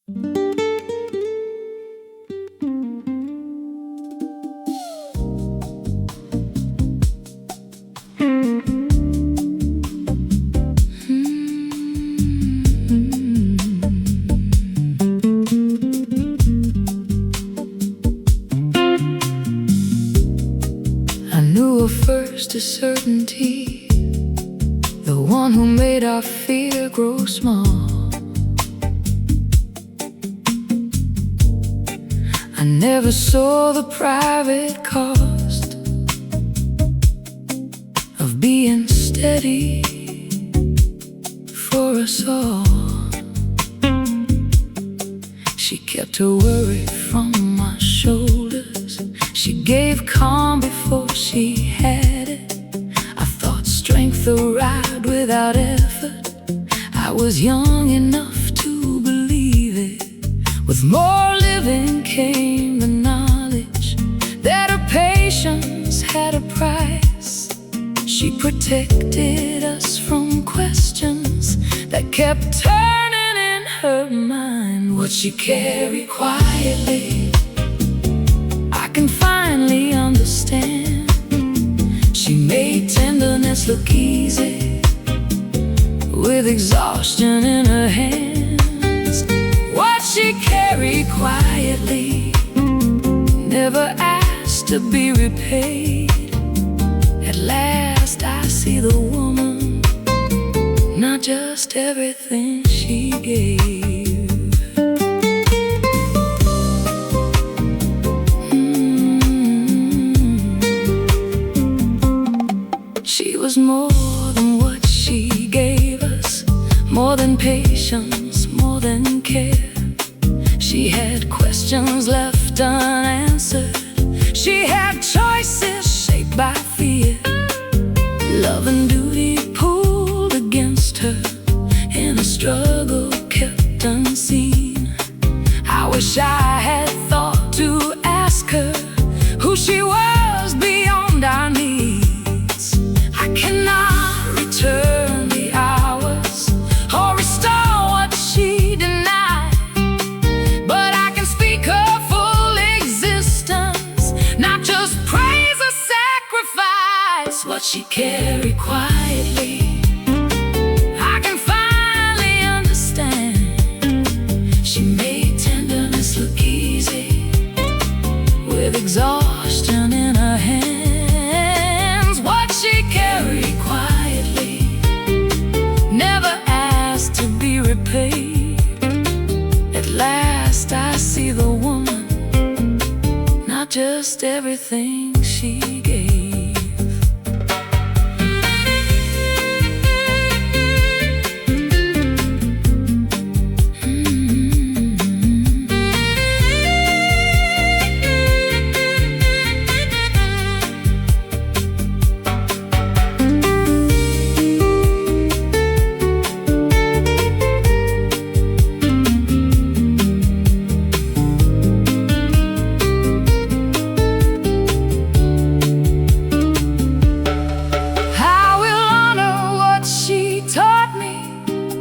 I knew her first a certainty, the one who made our fear grow small. I never saw the private cost of being steady for us all. She kept her worry from my shoulders. She gave calm before she had it. I thought strength arrived without effort. I was young enough to believe it. With more living came the knowledge that her patience had a price. She protected us from questions that kept turning in her mind. What she carried quietly, I can finally understand. She made tenderness look easy, with exhaustion in her hands. What she carried quietly, never asked to be repaid. At last I see the woman, not just everything she gave. She was more than what she gave us, more than patience, more than care. She had questions left unanswered. She had choices shaped by fear. Love and duty pulled against her in a struggle kept unseen. I wish I had thought to ask her who she was beyond our needs. I cannot return the hours or restore what she denied, but I can speak her full existence, not just praise or sacrifice. What she carried quietly, I can finally understand. She made tenderness look easy, with exhaustion in her hands. What she carried quietly, never asked to be repaid. At last I see the woman, not just everything she gave.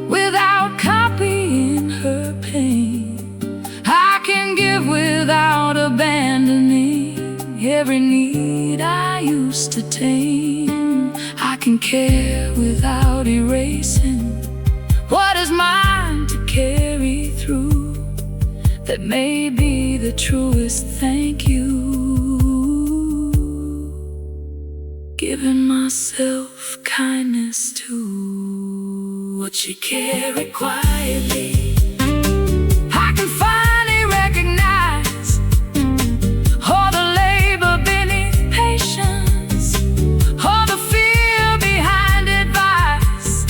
Without copying her pain, I can give without abandoning every need I used to tame. I can care without erasing what is mine to carry through. That may be the truest thank you. Giving myself kindness too. What she carried quietly, I can finally recognize all the labor beneath patience, all the fear behind advice.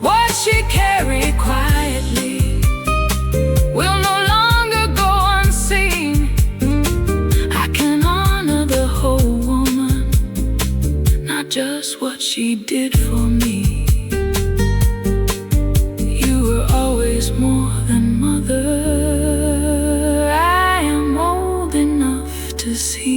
What she carried quietly will no longer go unseen. I can honor the whole woman, not just what she did for me. More than mother, I am old enough to see.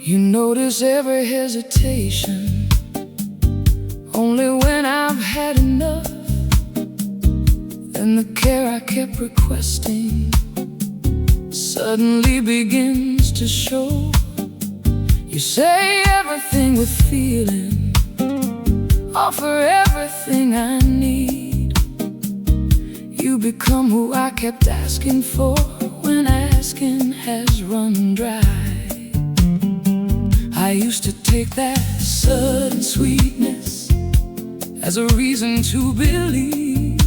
You notice every hesitation, only when I've had enough. And the care I kept requesting suddenly begins to show. You say everything with feeling, offer everything I need. You become who I kept asking for when asking has run dry. I used to take that sudden sweetness as a reason to believe.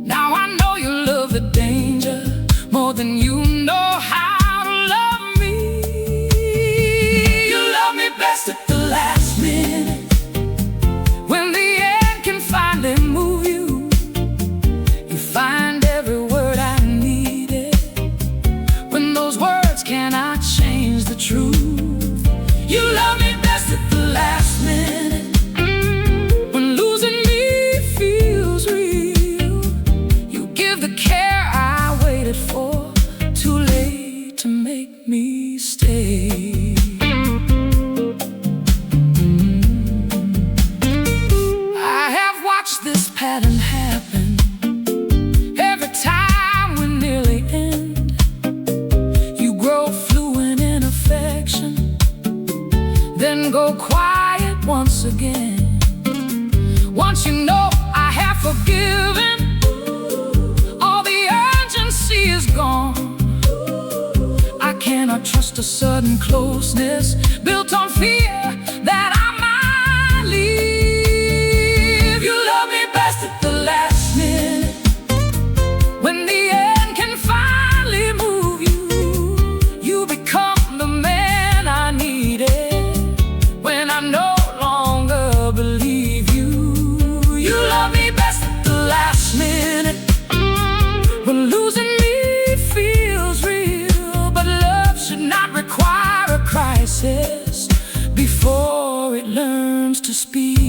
Now I know you love the danger more than you know how to love me. You love me best at the last minute, when the end can finally move you. You find every word I needed, when those words cannot change the truth. You love me best at the last minute, when losing me feels real. You give the care I waited for, too late to make me stay. I have watched this pattern happen every time we nearly end. You grow fluent in affection, then go quiet once again. Once you know I have forgiven, all the urgency is gone. I cannot trust a sudden closeness built on fear that I might leave. You love me best at the last minute, when the end can finally move you. You become the man I needed when I no longer believe you. You love me best at the last minute, when losing me feels real. But love should not require a crisis before it learns to speak.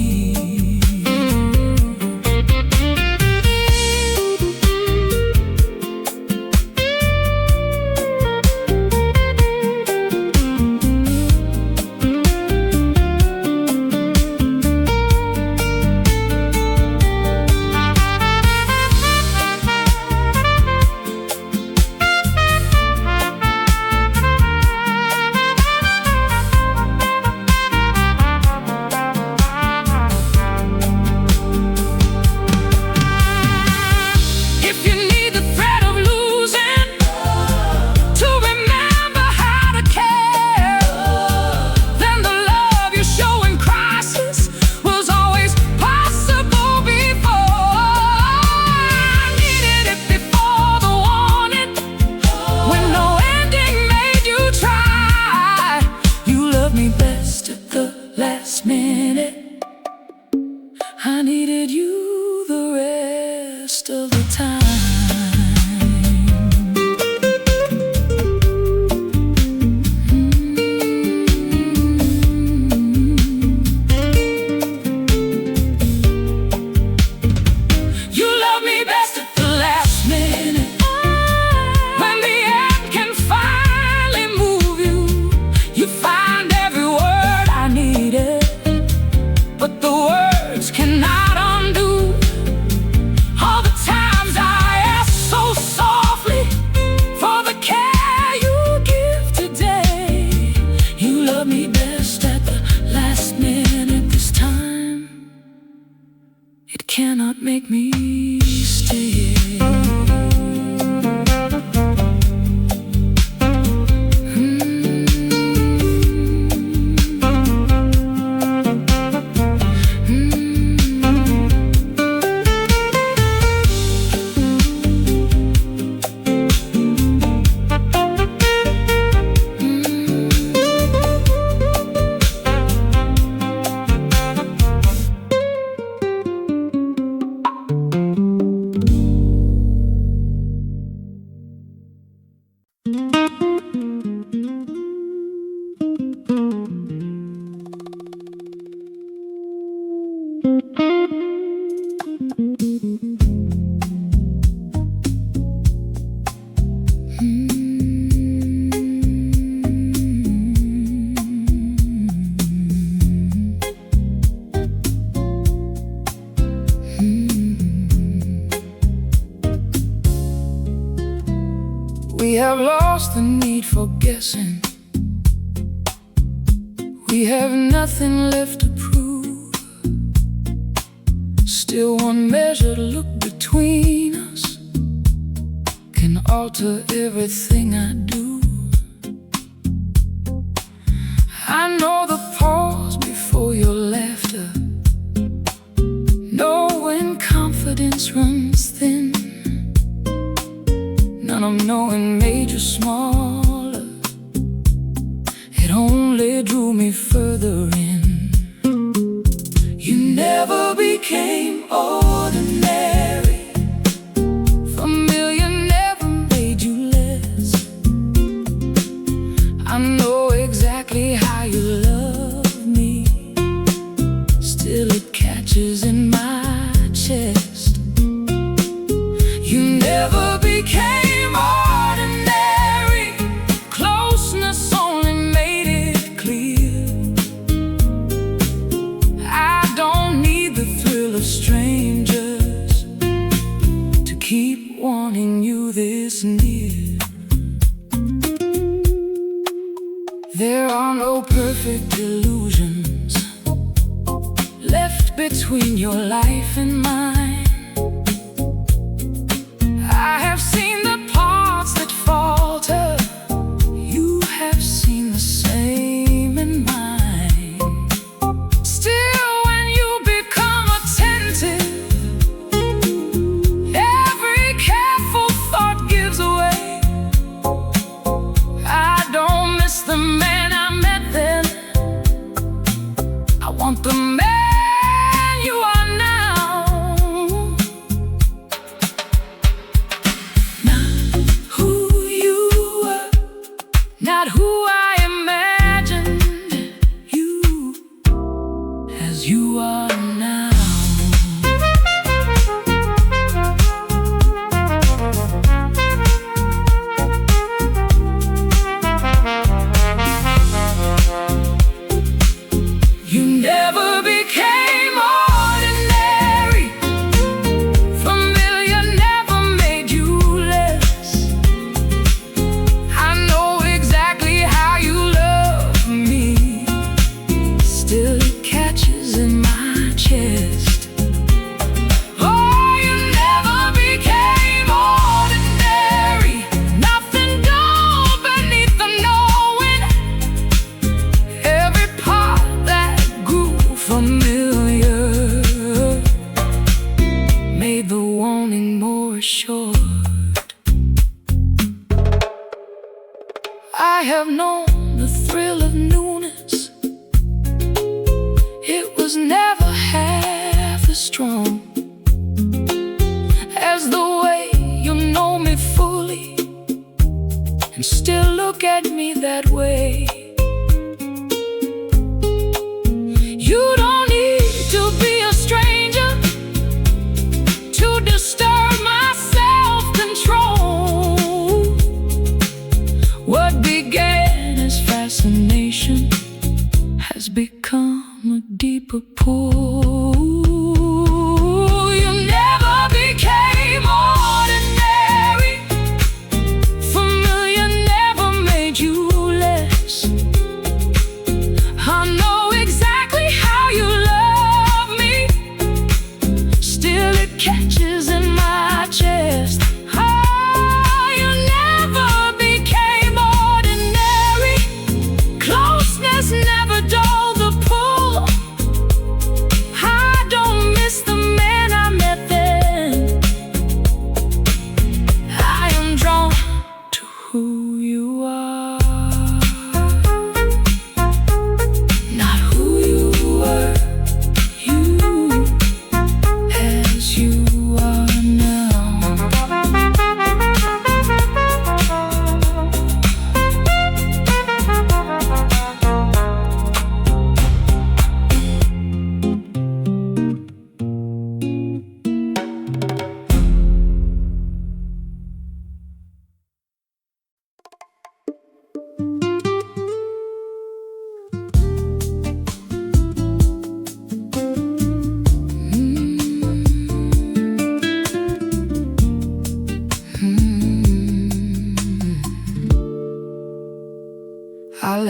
have lost the need for guessing. We have nothing left to prove. Still, one measured look between us can alter everything I do. I know the pause before your laughter, know when confidence runs thin. None of knowing made you smaller, it only drew me further in. You never became ordinary, familiar never made you less. I know exactly how you love me, still it catches in my chest. You never became ordinary, closeness only made it clear. I don't need the thrill of strangers to keep wanting you this near. There are no perfect illusions left between your life and mine. I have seen the parts that falter, you have seen the same in mine. Still, when you become attentive, every careful thought gives away. I don't miss the man I met then, I want the man you are now. Not who you were, not who I imagined you as you are now. You never became ordinary, familiar never made you less. I know exactly how you love me, still it catches in my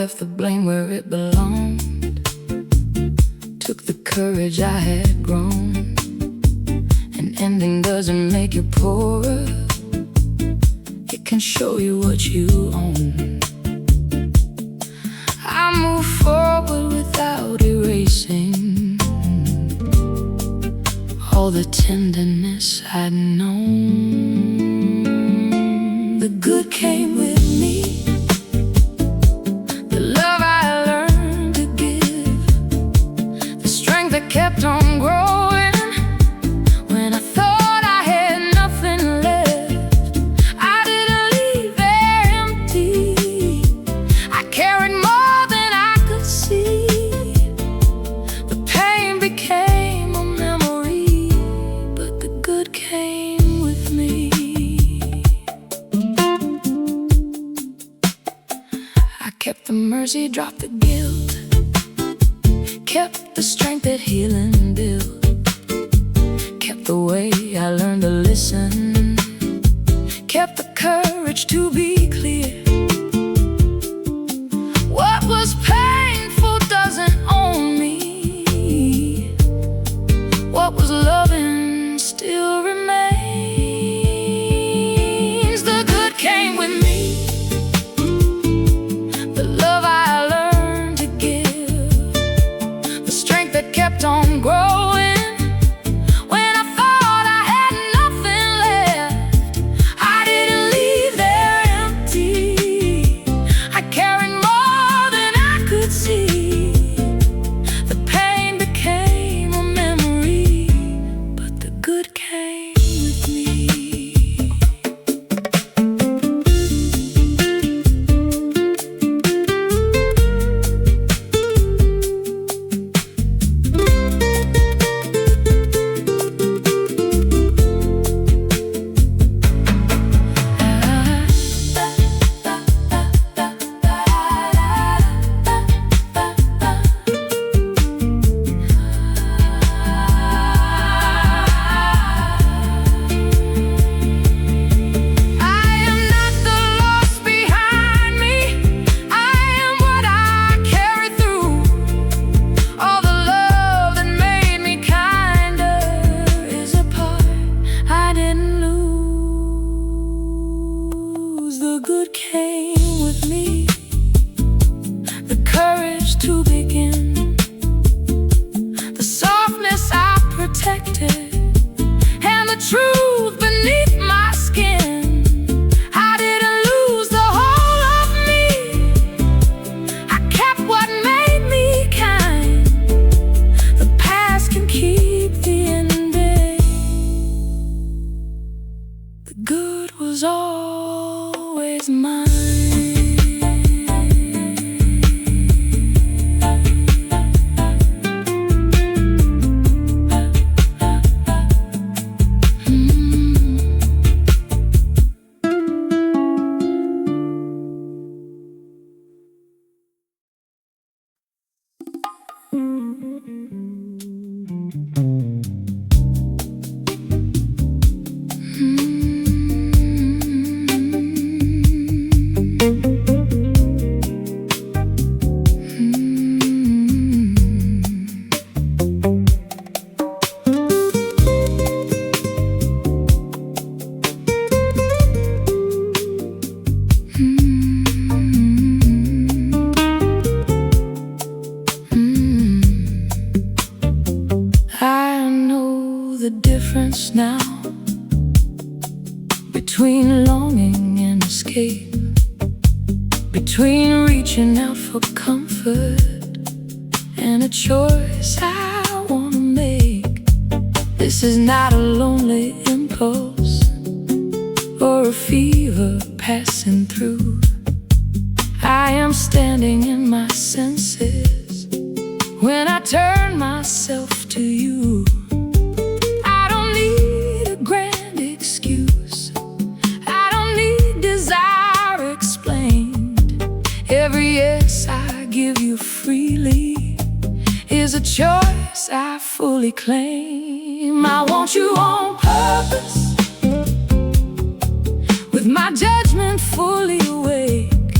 left the blame where it belonged, took the courage I had grown. An ending doesn't make you poorer, it can show you what you own. I move forward without erasing all the tenderness I'd known. The good came with me, the love I learned to give, the strength that kept on growing when I thought I had nothing left. I didn't leave there empty, I carried more than I could see. The pain became a memory, but the good came with me. I kept the mercy, dropped the guilt, kept the strength that healing built, kept the way I learned to listen, kept the courage to be clear. What was painful doesn't own me, what was loving still remains. The good came with me, the love I learned to give, the strength that kept on growing when I thought I had nothing left. I didn't leave there empty, I carried more than I could see. The pain became a memory, but the good came with me. The good came with me, the courage to begin, the softness I protected, and the truth beneath my skin. I didn't lose the whole of me, I kept what made me kind. The past can keep the ending, the good was always mine. The difference now between longing and escape, between reaching out for comfort and a choice I wanna make. This is not a lonely impulse or a fever passing through. I am standing in my senses when I turn myself to you. Every yes I give you freely is a choice I fully claim. I want you on purpose, with my judgment fully awake,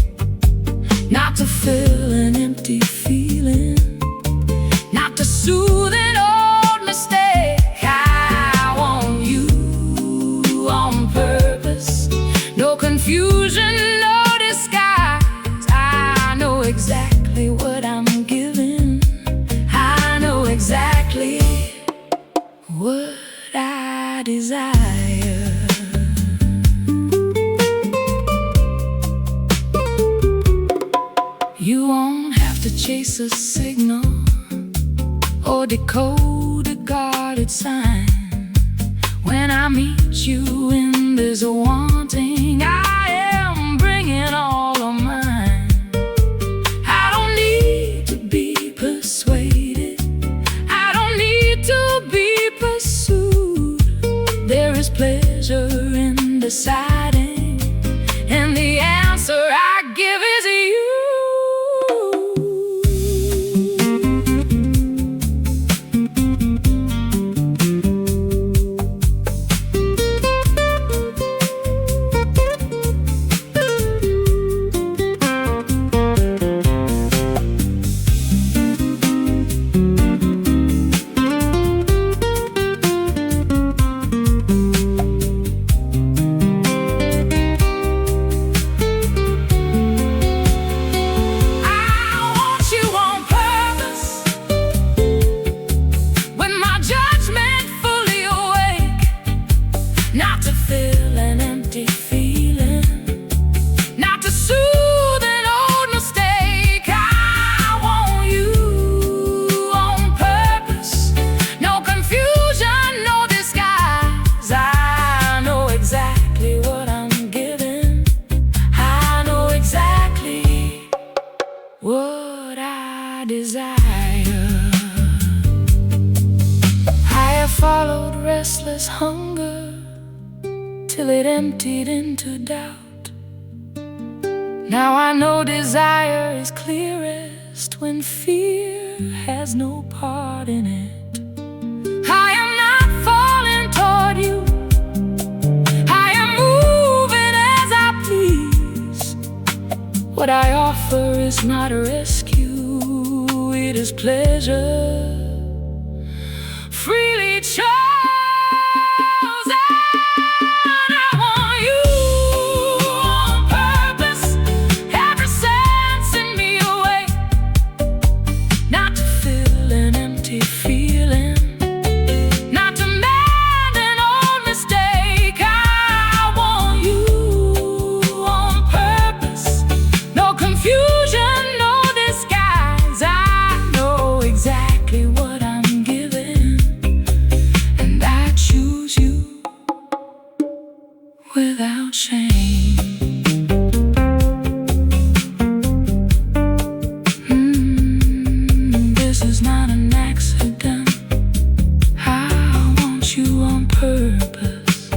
not not to fill an empty feeling, not to soothe an old mistake. I want you on purpose, no confusion, no disguise. I know exactly what I'm giving, I know exactly what I desire. You won't have to chase a signal or decode a guarded sign. When I meet you and there's a wanting, I am bringing all of mine. I don't need to be persuaded, I don't need to be pursued. There is pleasure in deciding, and the answer I give is you. Not to fill an empty feeling, not to soothe an old mistake. I want you on purpose, no confusion, no disguise. I know exactly what I'm giving, I know exactly what I desire. I have followed restless hunger till it emptied into doubt. Now I know desire is clearest when fear has no part in it. I am not falling toward you, I am moving as I please. What I offer is not a rescue, it is pleasure freely chosen. Without shame, this is not an accident. I want you on purpose.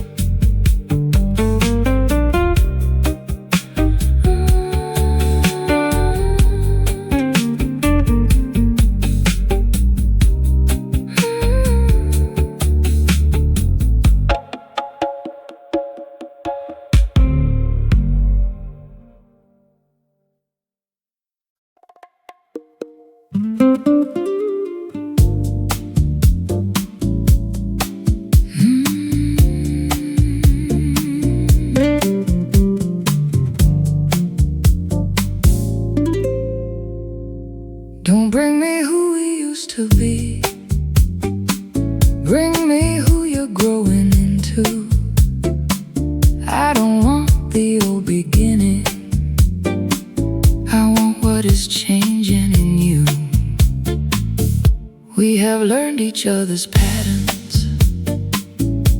Don't bring me who we used to be, bring me who you're growing into. I don't want the old beginning, I want what is changing in you. We have learned each other's patterns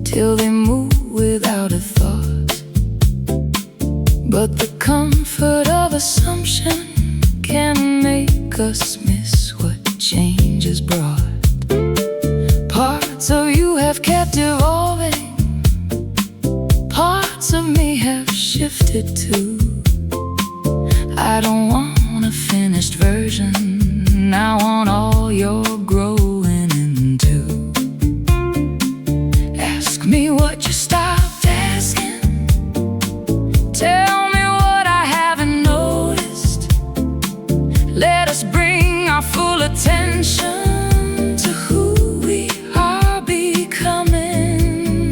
till they move without a thought. But the comfort of assumption can make us miss what change has brought. Parts of you have kept evolving, parts of me have shifted too. I don't want a finished version, I want all you're growing into. Ask me what you stopped asking, tell me what I haven't noticed. attention to who we are becoming.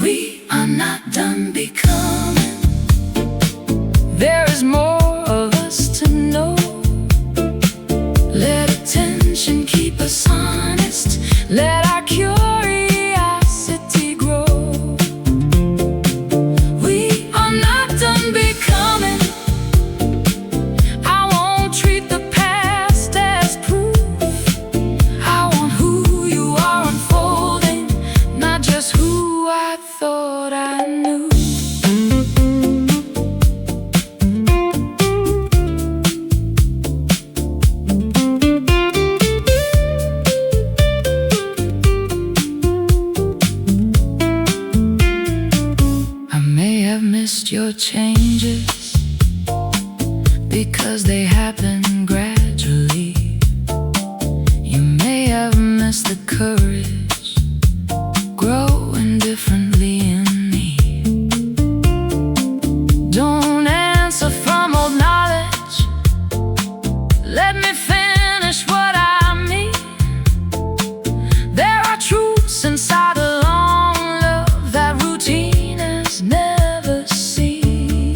We are not done becoming. There is more of us to know. Let attention keep us honest. Let our curiosity grow. We are not done becoming. I won't treat the past as proof. I want who you are unfolding, not just who I thought I knew. Missed your changes because they happen gradually. You may have missed the courage growing differently in me. Don't answer from old knowledge. Let me finish what I mean. There are truths inside a long love that routine has never seen.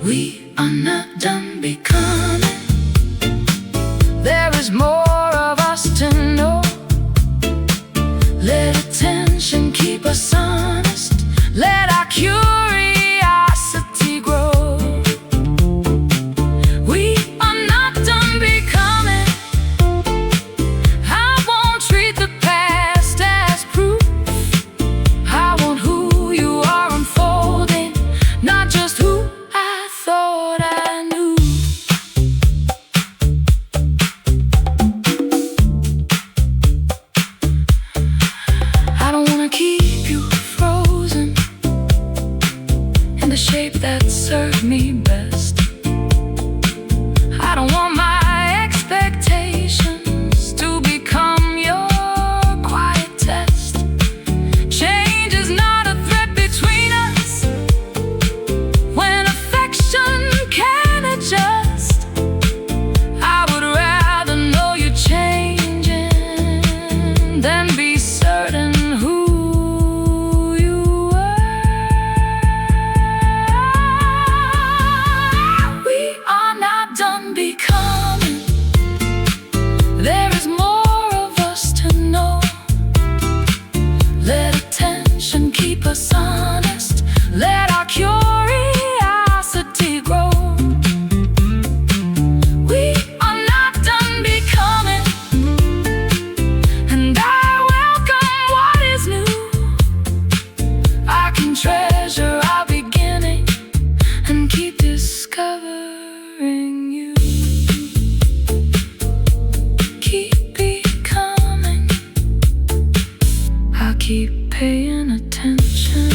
We are not done becoming. There is more of us to know. Let attention keep us honest. Let our curiosity grow. We are not done becoming. I won't treat the past as proof. I want who you are unfolding, not just who I thought I knew. I don't wanna keep you frozen in the shape that served me best. I don't want my expectations to become your quiet test. Change is not a threat between us when affection can adjust. I would rather know you're changing than be certain who you are. We are not done becoming. There is more of us to know. Let attention keep us honest. Let our curiosity grow. We are not done becoming, and I welcome what is new. I can treasure our beginning and keep discovering you. Keep becoming. I'll keep paying attention.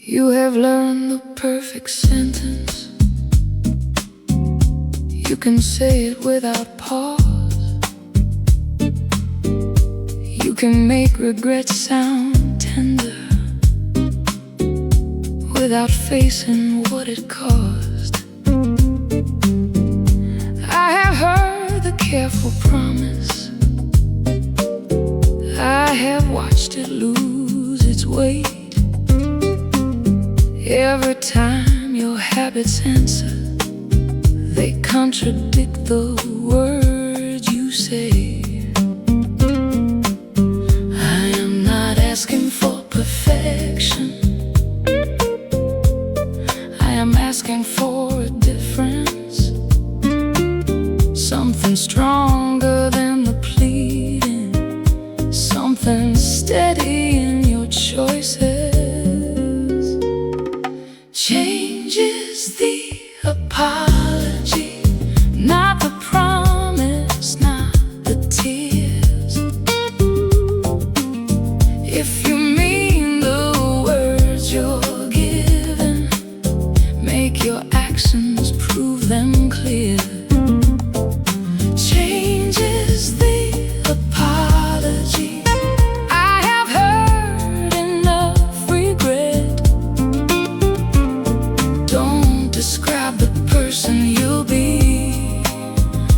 You have learned the perfect sentence. You can say it without pause. You can make regret sound tender without facing what it caused. I have heard the careful promise. I have watched it lose its weight. Every time your habits answer, they contradict the words you say. I am not asking for perfection. I am asking for a difference. Something stronger than the pleading. Something steady in your choices. Change it. Make your actions prove them clear. Change is the apology. I have heard enough regret. Don't describe the person you'll be.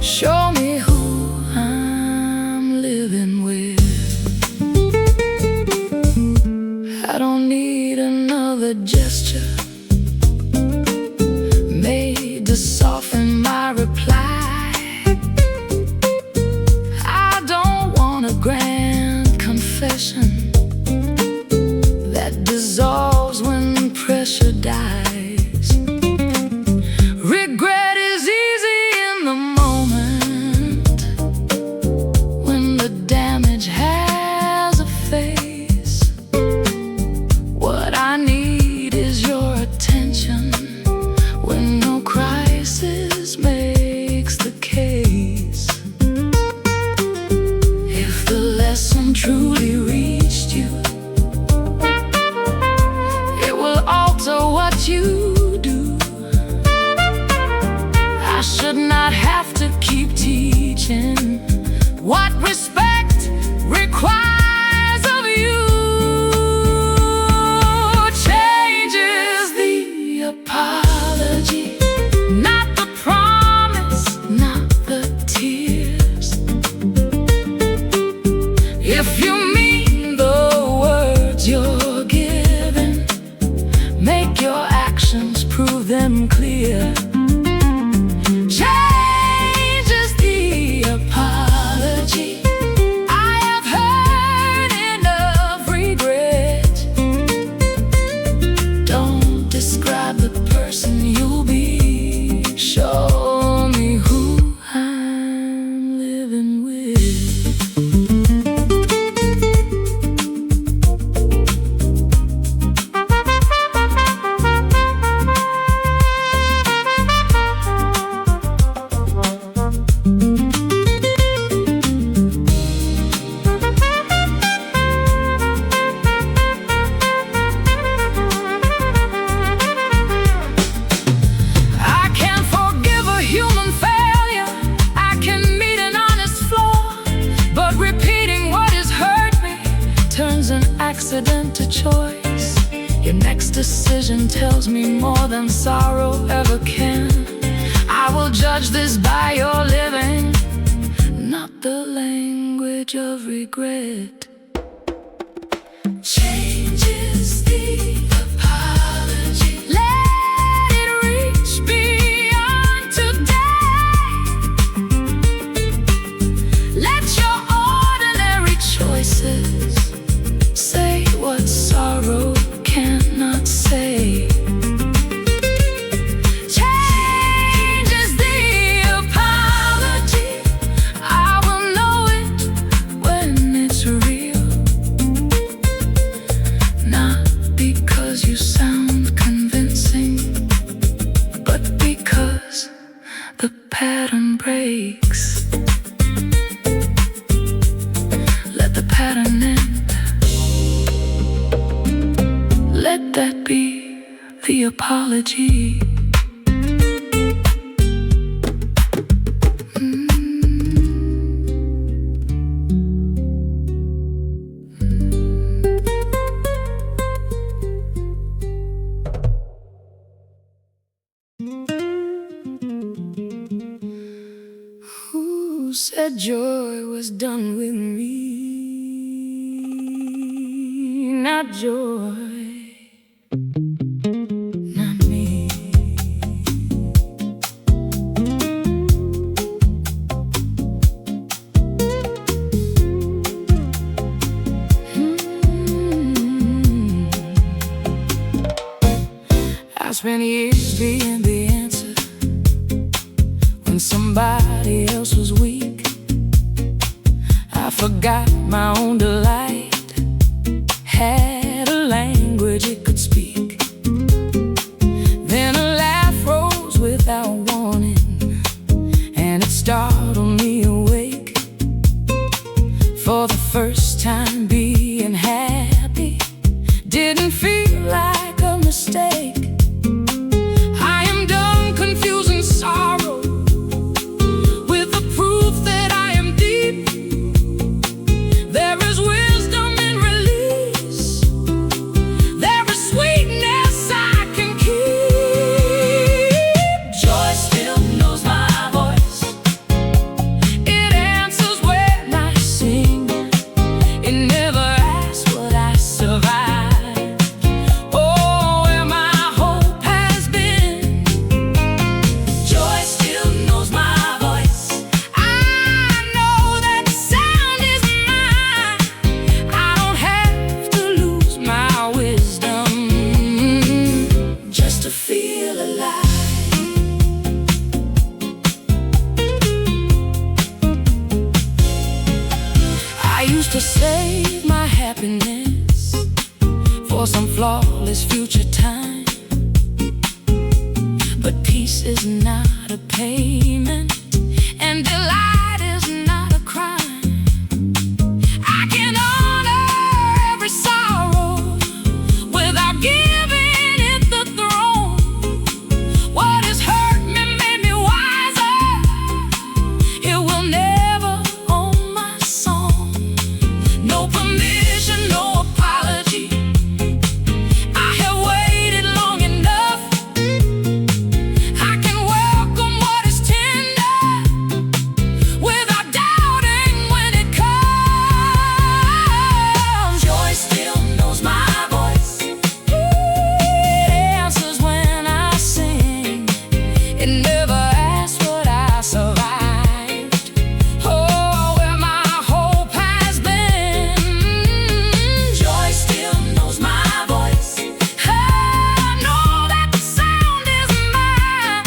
Show me who I'm living with. I don't need another gesture made to soften my reply. I don't want a grand confession that dissolves when pressure dies. Regret is easy in the moment when the damage has a face. What I need is your attention when no crisis makes the case. If the lesson truly reached you, it will alter what you do. I should not have to keep teaching what respect requires of you. Change is the apology, not the promise, not the tears. If you mean the words you're giving, make your actions prove them clear. Change is the apology. I have heard enough regret. Don't describe the person you'll be. Show me who I'm living with. I can't forgive a human failure. I can meet an honest flaw, but repeating what has hurt me turns an accident to choice. Your next decision tells me more than sorrow ever can. I will judge this by your living, not the language of regret. Change is the apology. Let it reach beyond today. Let your ordinary choices say what sorrow cannot say. Change is the apology. I will know it when it's real. Not because you sound convincing, but because the pattern breaks. Let the pattern end. Let that be the apology. Who said joy was done with me? Not joy, not me. I spent years being the answer when somebody else was weak. I forgot my own delight, had a language it could speak. Then a laugh rose without warning, and it startled me awake. For the first time being happy didn't feel like a mistake. I am feel alive. I used to save my happiness for some flawless future time, but peace is not a payment, and delight is not a crime. I can honor every sorrow without giving it the throne. What has hurt me made me wiser. It will never own my song. No permission, no apology. I have waited long enough. I can welcome what is tender without doubting when it comes. Joy still knows my voice. It answers when I sing. It never asks what I survived. Oh, where my hope has been. Joy still knows my voice. I know that the sound is mine.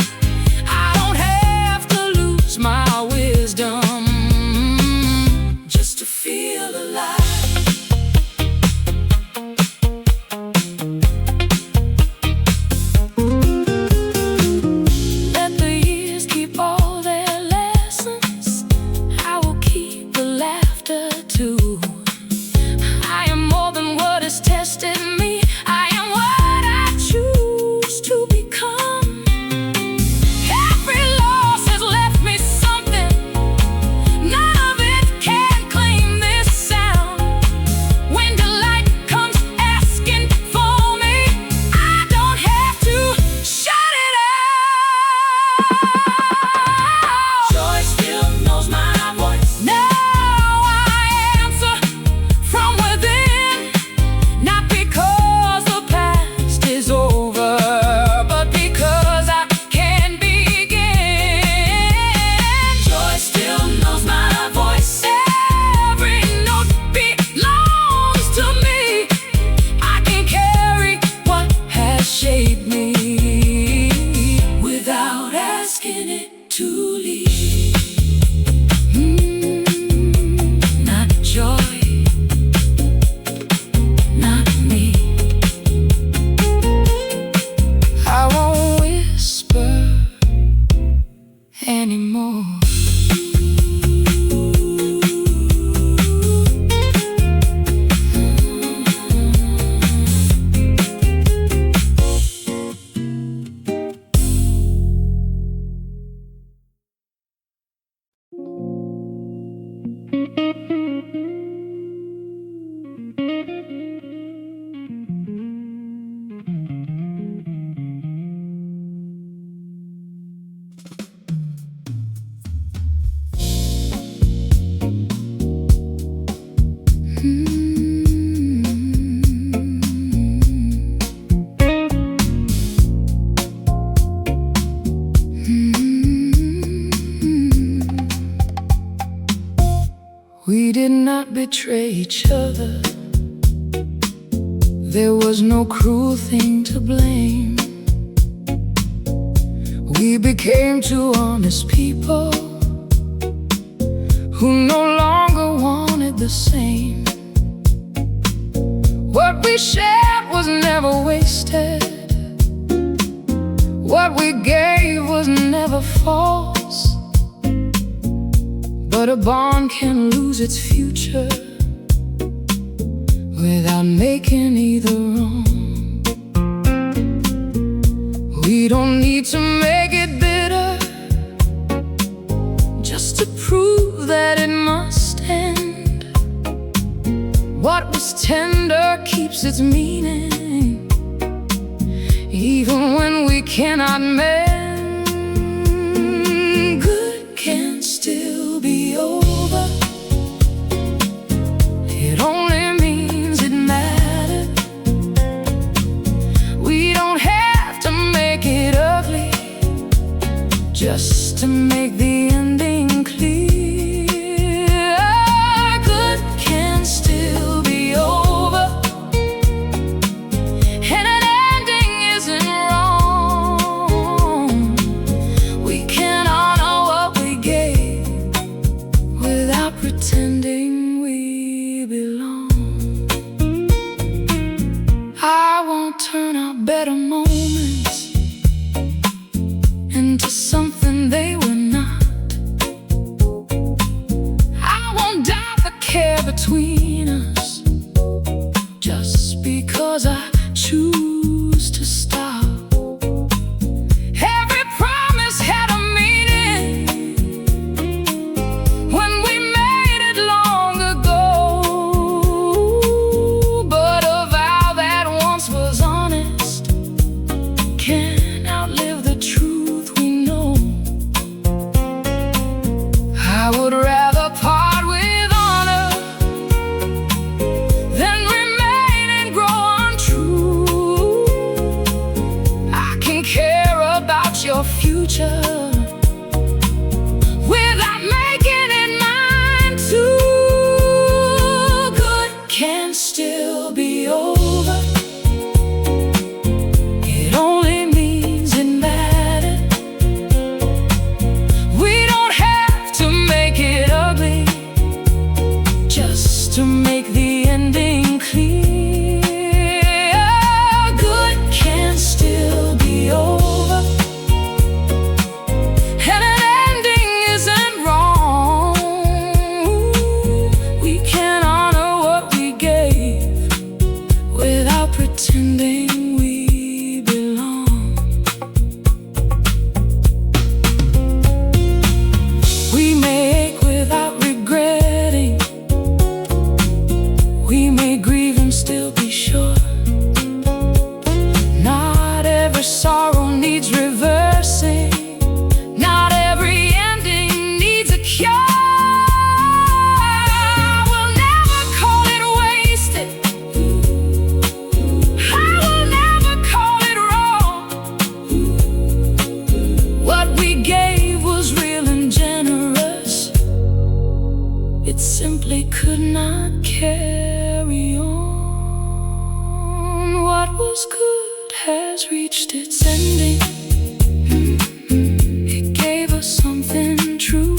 I don't have to lose my wisdom just to feel alive. Let the years keep all their lessons. I will keep the laughter too. I am more than what has tested me. I am what I choose to become. Every loss has left me something. None of it can claim this sound. When delight comes asking for me, I don't have to shut it out. Joy still knows my voice. Now I answer from within, not because the past is over, but because I can begin. Joy still knows my voice. Every note belongs to me. I can carry what has shaped me without asking it to leave. Not joy, not me. I won't whisper anymore. We did not betray each other. There was no cruel thing to blame. We became two honest people who no longer wanted the same. What we shared was never wasted. What we gave was never false. But a bond can lose its future without making either wrong. We don't need to make it bitter just to prove that it must end. What was tender keeps its meaning, even when we cannot mend. Good can still be over. It only means it mattered. We don't have to make it ugly just to make the ending clear. Good can still be over, and an ending isn't wrong. into something they were not. I won't doubt the care between us just because I choose to stop. Every promise had a meaning when we made it long ago, but a vow that once was honest can't outlive the truth we know. I would rather part with honor than remain and grow untrue. I can care about your future without making it mine too. Good can still be over. It only means it mattered. We don't have to make it ugly just to make the ending clear. Good can still be over, and an ending isn't wrong. We can honor what we gave without pretending we belong. We may ache without regretting. We may grieve and still be sure. Not every sorrow needs reversing. Not every ending needs a cure. I will never call it wasted. I will never call it wrong. What we gave was real and generous. It simply could not carry on. What was good has reached its ending. It gave us something true.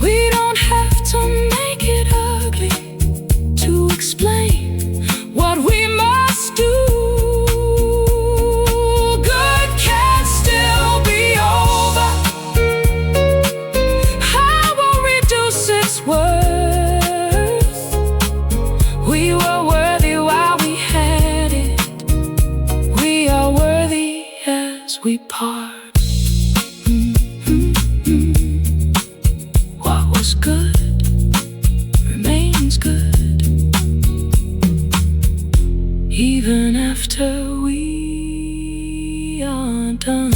We don't have to make it ugly to explain what we must do. Good can still be over. I will reduce its worth. We were worthy while we had it. We are worthy as we part. What was good remains good, even after we are done.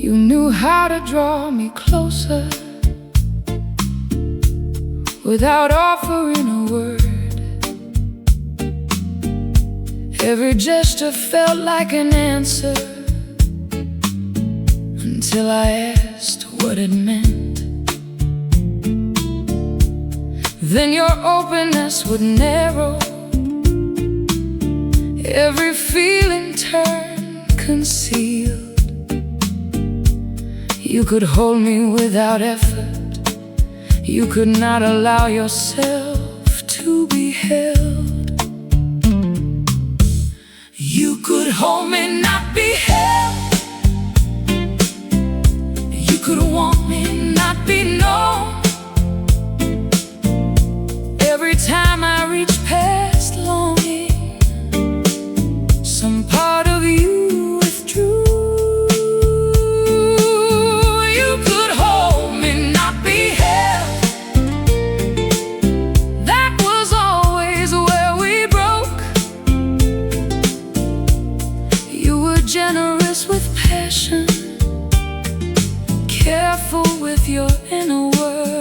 You knew how to draw me closer without offering a word. Every gesture felt like an answer until I asked what it meant. Then your openness would narrow, every feeling turned concealed. You could hold me without effort. You could not allow yourself to be held. You could hold me, not be held. You could want me, not be known. Every time I reach past longing, some part of you withdrew. You could hold me, not be held. That was always where we broke. You were generous with passion, careful with your inner world.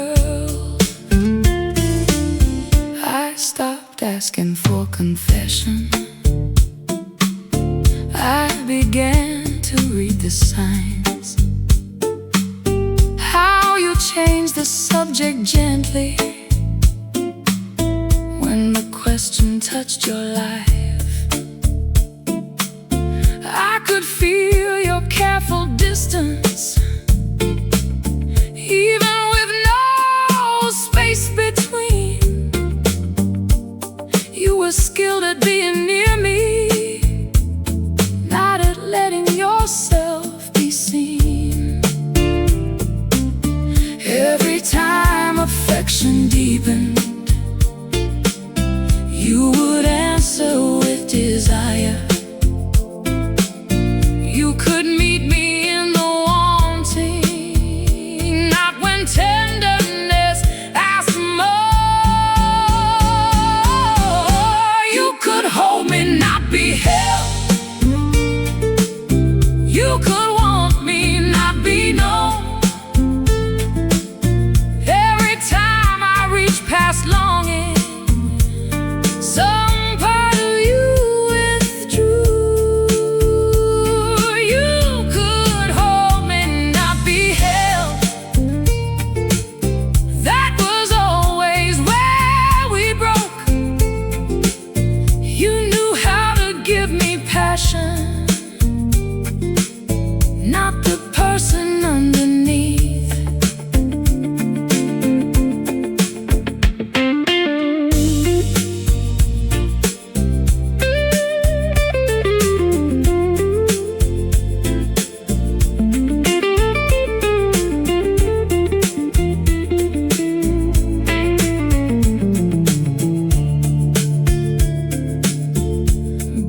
confession. I began to read the signs, how you change the subject gently when the question touched your life. I could feel your careful distance, even with no space between. You were skilled at being near me, not at letting yourself be seen. Every time affection deepened, you would answer with desire. You could meet me in the wanting, not when tenderness asked more. You could hold me, not be held. You could want me, not be known. Every time I reach past longing, some part of you withdrew. You could hold me, not be held. That was always where we broke. You knew how to give me passion, not the person underneath.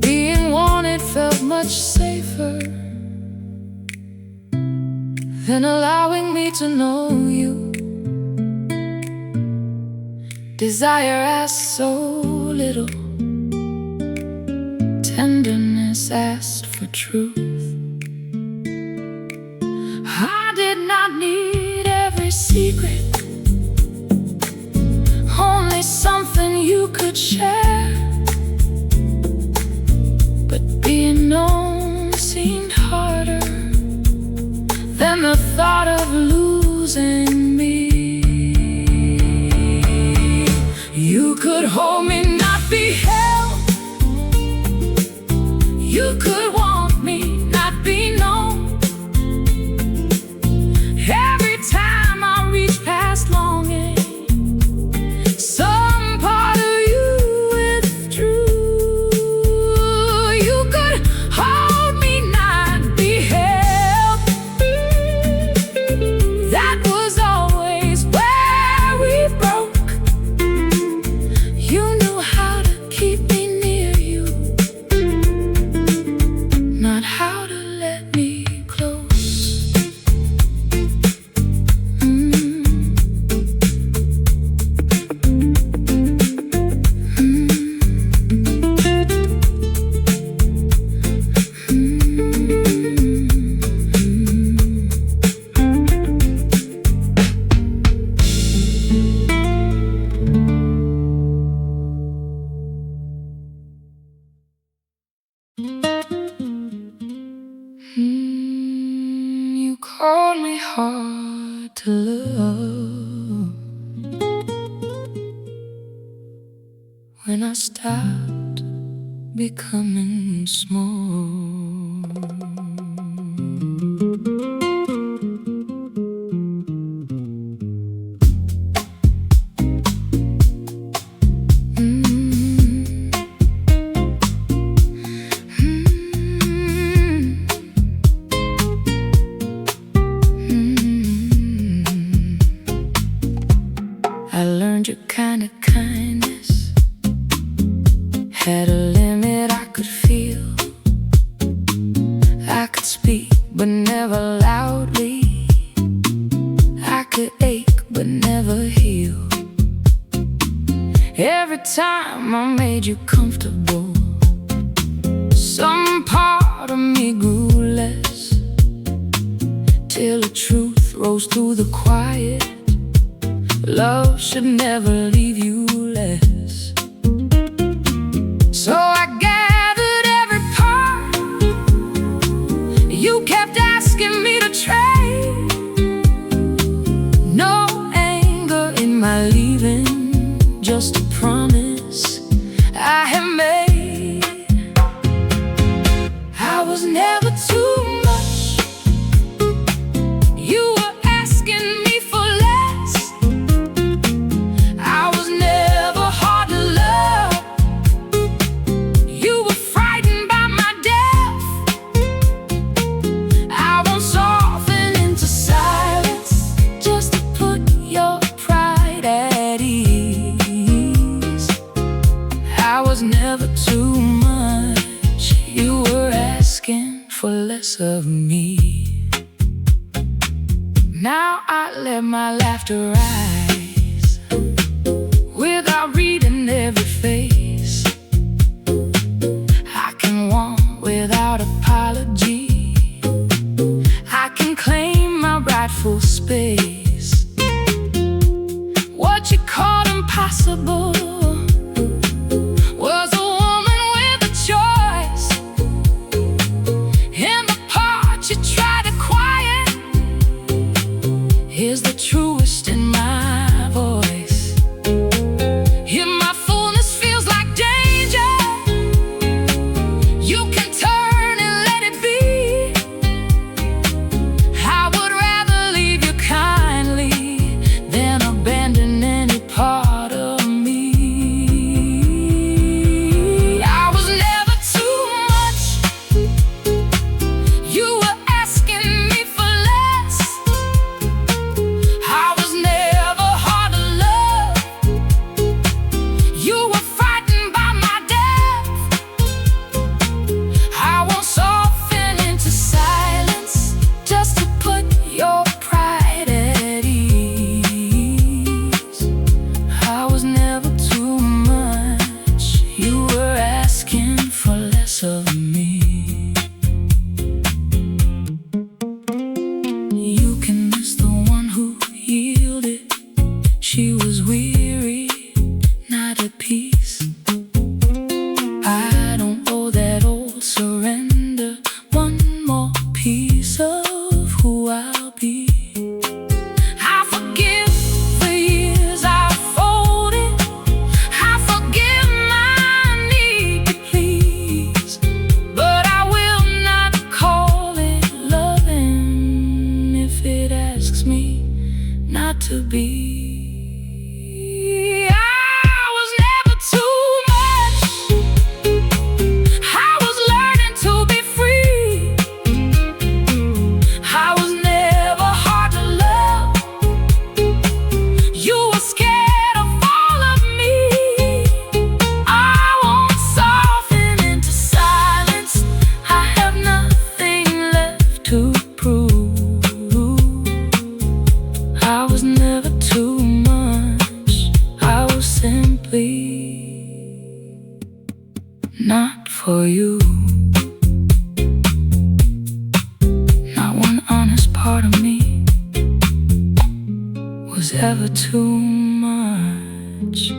Being wanted felt much safer than allowing me to know you. Desire asked so little, tenderness asked for truth. I did not need every secret, only something you could share. But being known seemed harder than the thought of losing me. You could hold me, not be held. You could want me, not be known. Every time I reach past longing, some part of you withdrew. You could hold me, not be held. That was always where we broke. You knew how to keep me near you, not how to let me close. You called me hard to love when I stopped becoming small. I learned your kind of kindness had a limit I could feel. I could speak, but never loudly. I could ache, but never heal. Every time I made you comfortable, some part of me grew less, till the truth rose through the quiet. Love should never leave you less. not leaving, just a promise I have made. I was never too much. You were asking me for less. I was never hard to love. You were frightened by my death. I won't soften into silence just to put your pride at ease. I was never too much. You were asking for less of me. Now I let my laughter rise without reading every face. I can want without apology. I can claim my rightful space. What you called impossible was a woman with a choice. And the part you try to quiet is the truest in my voice. In my fullness feels like danger. You can turn and let it be. I would rather leave you kindly than abandon any part of me. I was never too much. You were asking me for less. I was never hard to love. You were frightened by my death. I won't soften into silence just to put your pride at ease. I was never too much. You were asking for less of me. You can miss the one who yielded. She was weary, not at peace. I don't owe that old surrender one more piece of who I'll be. I forgive the years I folded. I forgive my need to please. But I will not call it loving if it asks me not to be. I was never too much. I was learning to be free. I was never hard to love. You were scared of all of me. I won't soften into silence. I have nothing left to prove. I was never too much. I was simply not for you. Not one honest part of me was ever too much.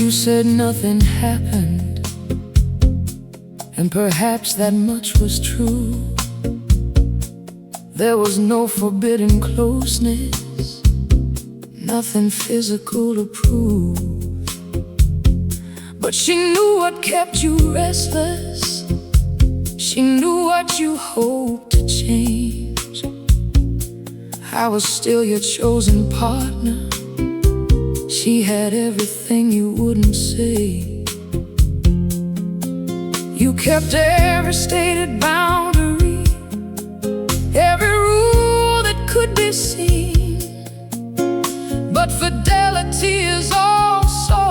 You said nothing happened, and perhaps that much was true. There was no forbidden closeness, nothing physical to prove. But she knew what kept you restless. She knew what you hoped to change. I was still your chosen partner. She had everything you wouldn't say. You kept every stated boundary, every rule that could be seen. But fidelity is also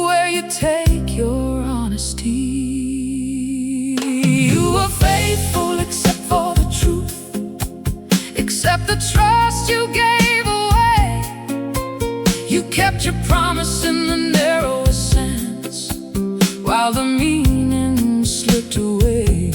where you take your honesty. You were faithful except for the truth, except the trust you gave away. You kept your promise in the narrowest sense, while the meaning slipped away.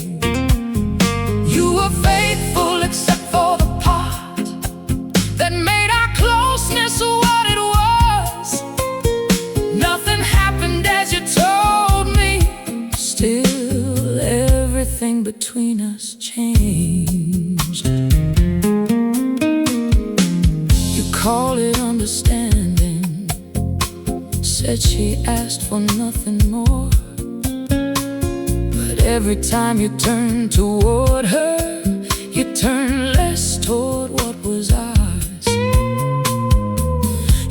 us changed. You call it understanding, said she asked for nothing more. But every time you turn toward her, you turn less toward what was ours.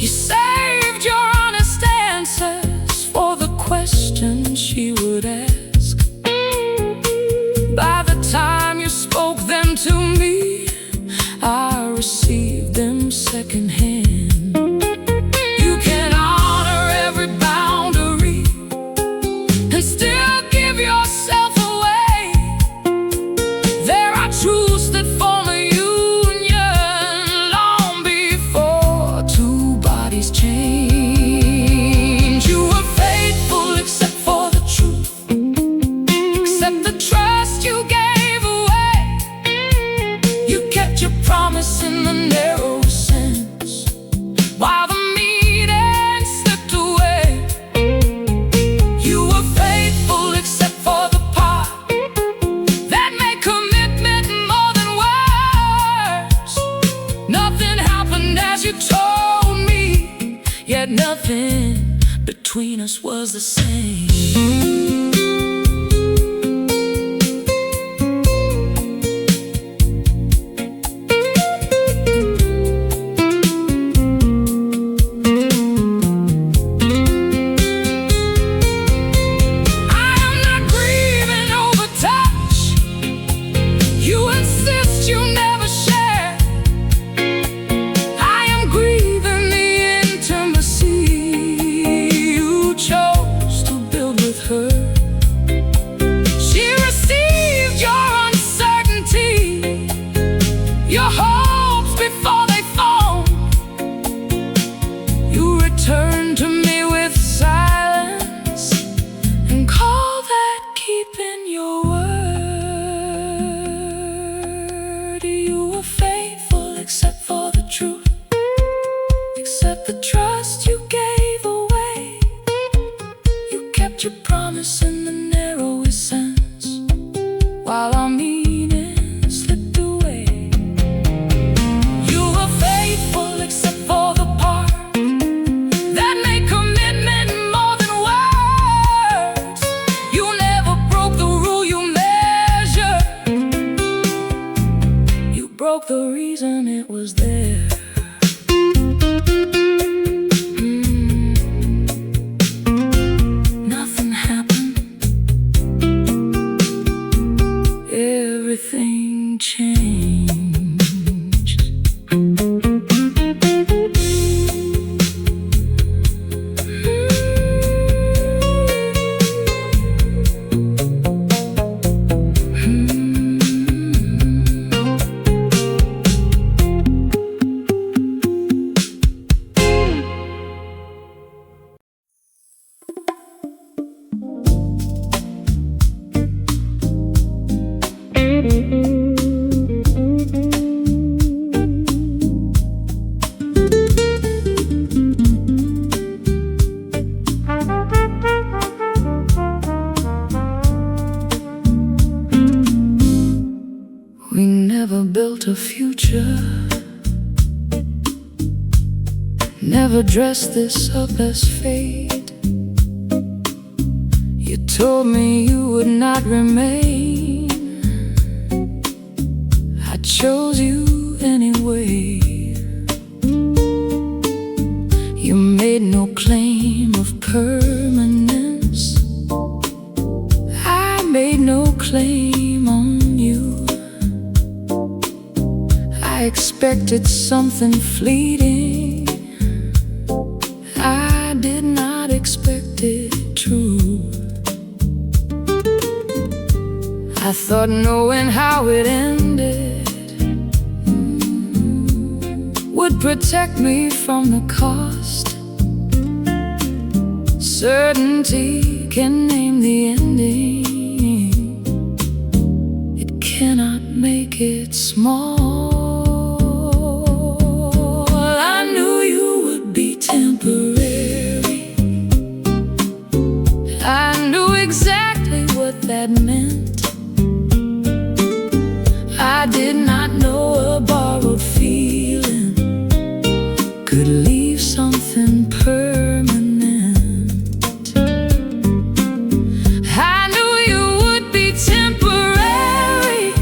You saved your honest answers for the questions she would ask. By the time you spoke them to me, I received them secondhand. You can honor every boundary and still give yourself away. There are truths that form a union long before two bodies change. You were faithful except for the truth, except the trust you gave away. You kept your promise in the narrow sense, while the meaning slipped away. You were faithful except for the part that made commitment more than words. Nothing happened as you told me, yet nothing between us was the same. Your hopes before they fall. You return to me with silence and call that keeping your word. You were faithful except for the truth, except the trust you gave away. You kept your promise in the narrowest sense, while our meaning slipped away. You were faithful except for the part that made commitment more than words. You never broke the rule you measured. You broke the reason it was there. Nothing happened. Everything changed. We never built a future, never dressed this up as fate. You told me you would not remain. I chose you anyway. You made no claim of permanence. I made no claim on you. I expected something fleeting. I did not expect it true. I thought knowing how it ended would protect me from the cost. Certainty can name the ending, it cannot make it small. I knew you would be temporary. I knew exactly what that meant. did not know a borrowed feeling could leave something permanent. I knew you would be temporary,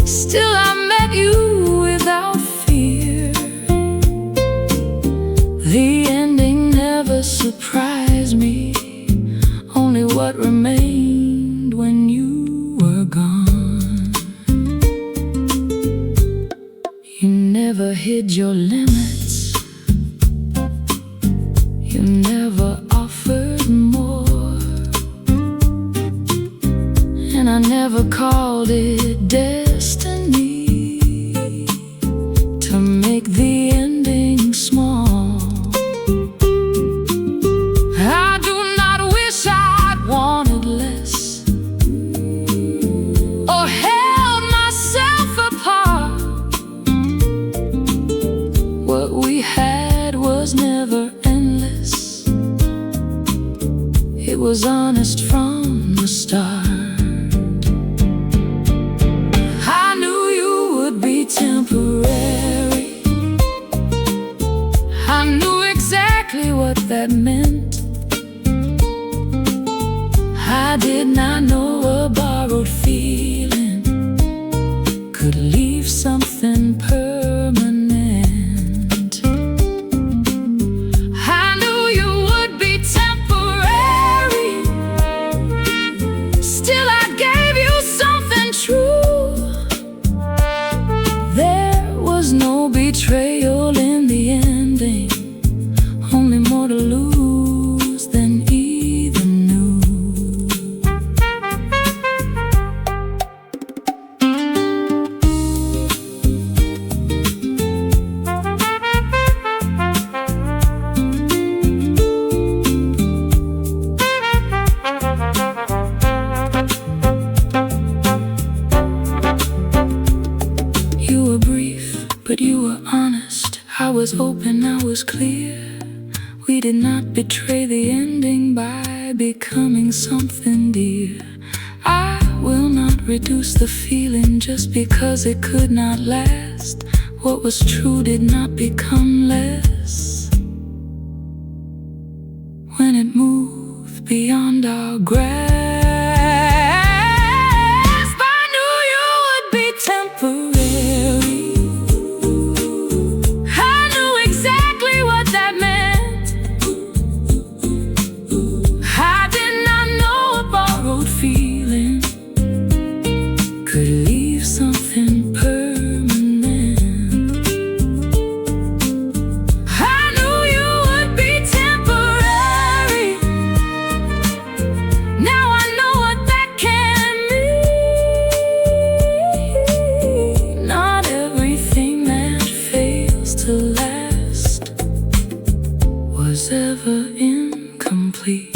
still I met you without fear. The ending never surprised me, only what remained when you were gone. You never hid your limits, you never offered more, and I never called it destiny to make the ending small. I do not wish I'd wanted less or held myself apart. What we had was never endless, it was honest from the start. I knew you would be temporary, I knew exactly what that meant. I did not know a borrowed feeling could leave something permanent. I knew you would be temporary, still I gave you something true. There was no betrayal in the ending, only more to lose than either knew. You were brief, but you were honest. I was open, I was clear. We did not betray the ending by becoming something dear. I will not reduce the feeling just because it could not last. What was true did not become less when it moved beyond our grasp. I knew you would be temporary, I knew exactly what that meant. I did not know a borrowed feeling could leave something permanent. I knew you would be temporary, now I know what that can mean. Not everything that fails to last was ever incomplete.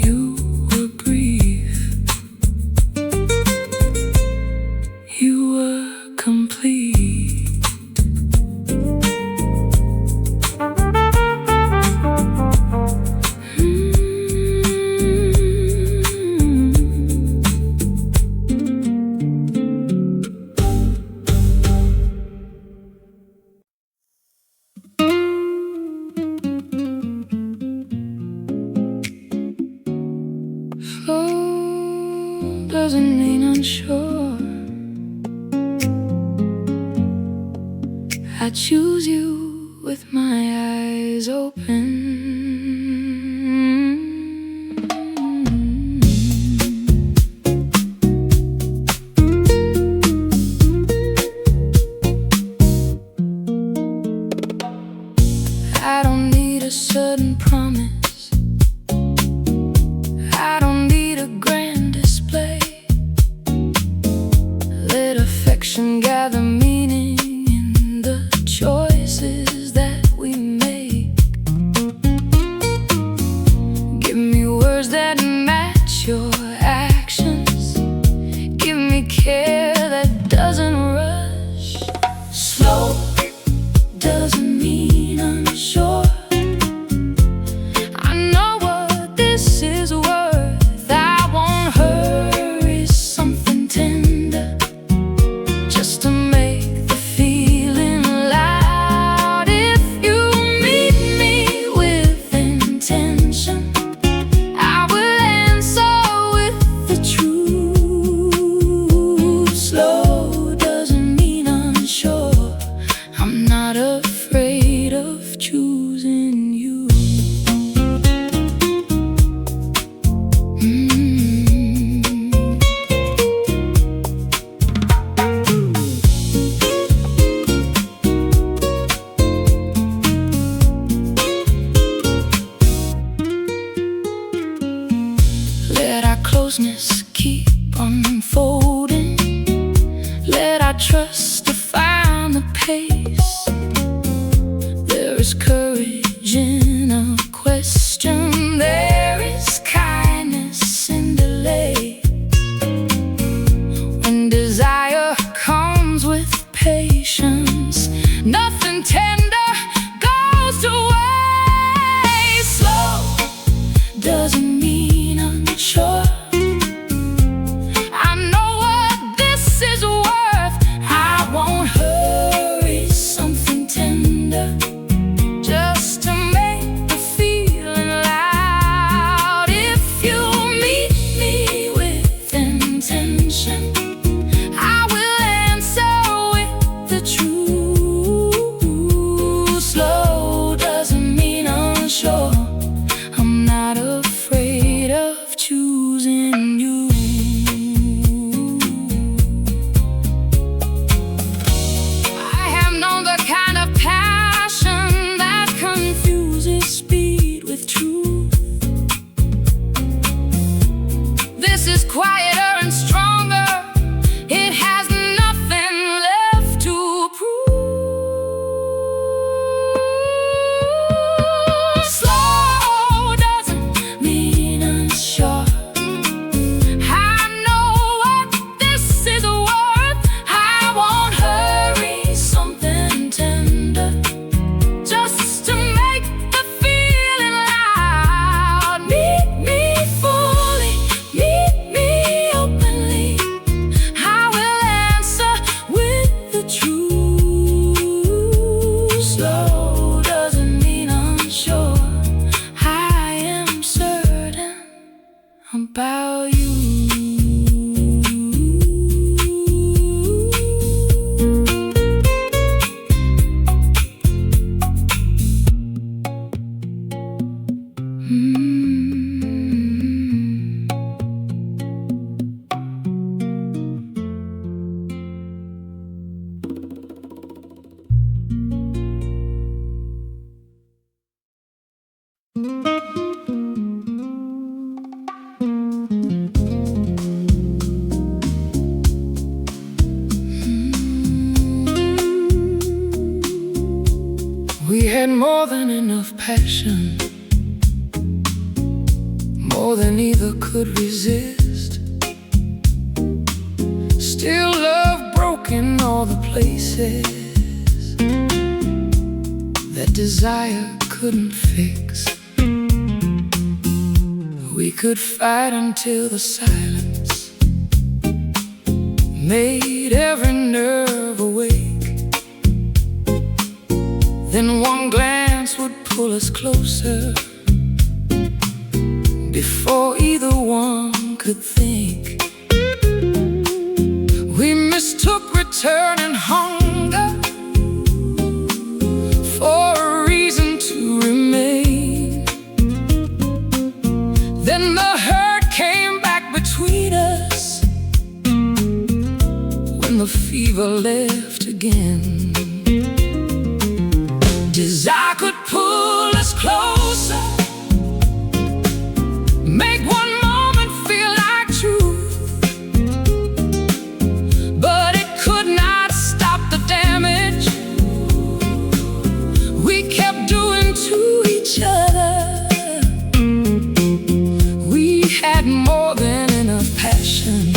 You were brief, you were complete. Slow doesn't mean unsure. I choose you with my eyes open. I don't need a sudden promise, I don't need a grand display. Let affection gather meaning in the choices that we make. closeness keep unfolding. Let our trust define the pace. There is courage in a question. There is kindness in delay. When desire comes with patience, nothing tender goes to waste. Slow doesn't mean unsure. I know what this is worth. I won't hurry something tender, just to make the feeling loud. If you meet me with intention, I will answer with the truth. Slow doesn't mean unsure. I'm not afraid of choosing you. I have known the kind of passion that confuses speed with truth. This is quieter and stronger. It has nothing left to prove. Slow doesn't mean unsure. I know what this is worth. I won't hurry something tender, just to make the feeling loud. Meet me fully, meet me openly. I will answer with the truth. Slow doesn't mean unsure. I am certain about you. We had more than enough passion, more than either could resist. Still love broke in all the places that desire couldn't fix. We could fight until the silence made every nerve awake. Then one glance would pull us closer before either one could think. We mistook returning hunger for a reason to remain. Then the hurt came back between us when the fever left again. Desire could pull us closer, make one moment feel like truth, but it could not stop the damage we kept doing to each other. We had more than enough passion,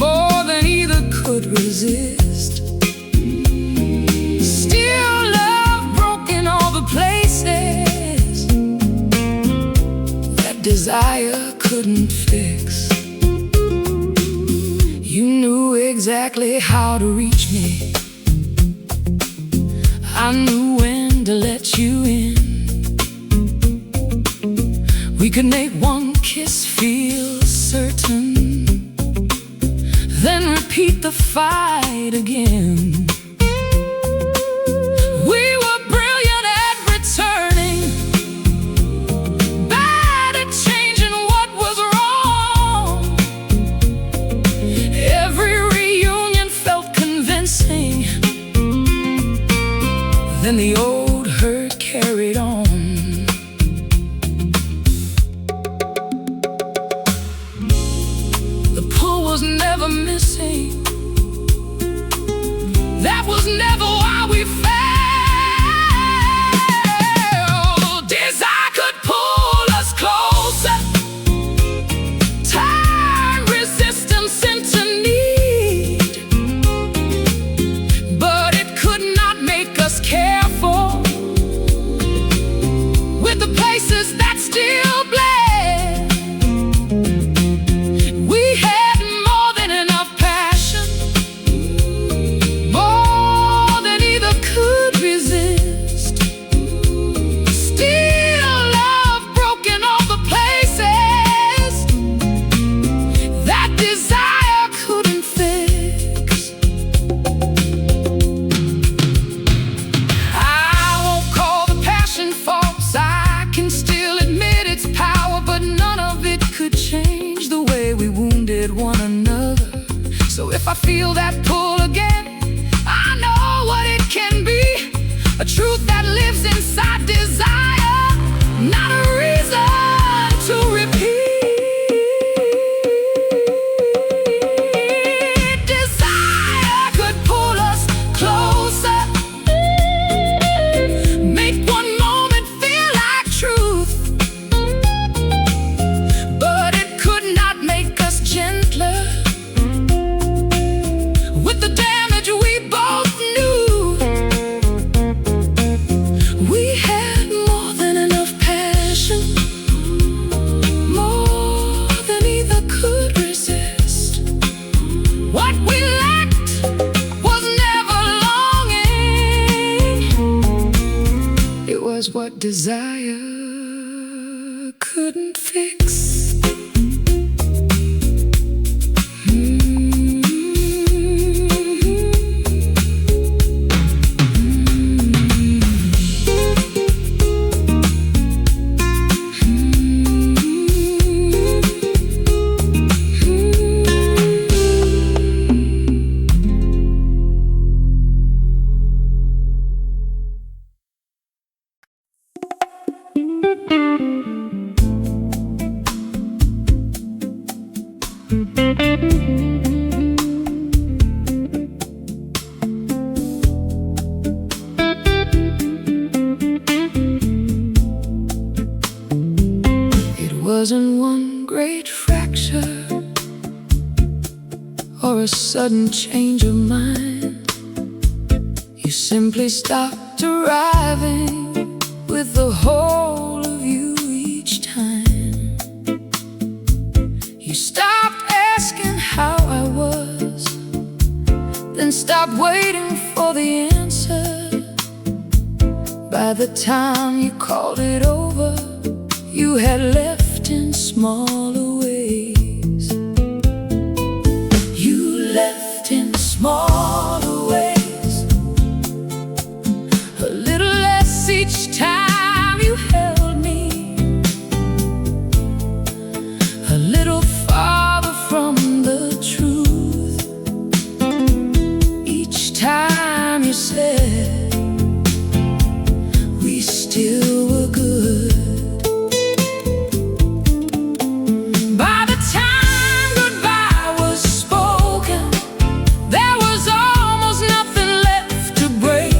more than either could resist. Desire couldn't fix. You knew exactly how to reach me. I knew when to let you in. We could make one kiss feel certain, then repeat the fight again. Then the old hurt carried on. never missing. That was never why we fell. Desire could pull us closer, turn resistance into need, but it could not make us careful with the places that still bled. We had more than enough passion, more than either could resist. Still love broke in all the places that desire couldn't fix. I won't call the passion false, I can still admit its power, but none of it could change the way we wounded one another. So if I feel that pull again, I know what it can be. A truth that lives inside desire, not a reason to repeat. Desire could pull us closer, make one moment feel like truth, but it could not make us gentler with the damage we both knew. We had more than enough passion, more than either could resist. What we lacked was never longing, it was what desire couldn't fix. It wasn't one great fracture or a sudden change of mind. You simply stopped arriving with the whole of you each time. You stopped asking how I was, then stopped waiting for the answer. By the time you called it over, you had left in smaller ways. You left in smaller ways, a little less each time you held me, a little farther from the truth. Each time you said we still were good. By the time goodbye was spoken, there was almost nothing left to break.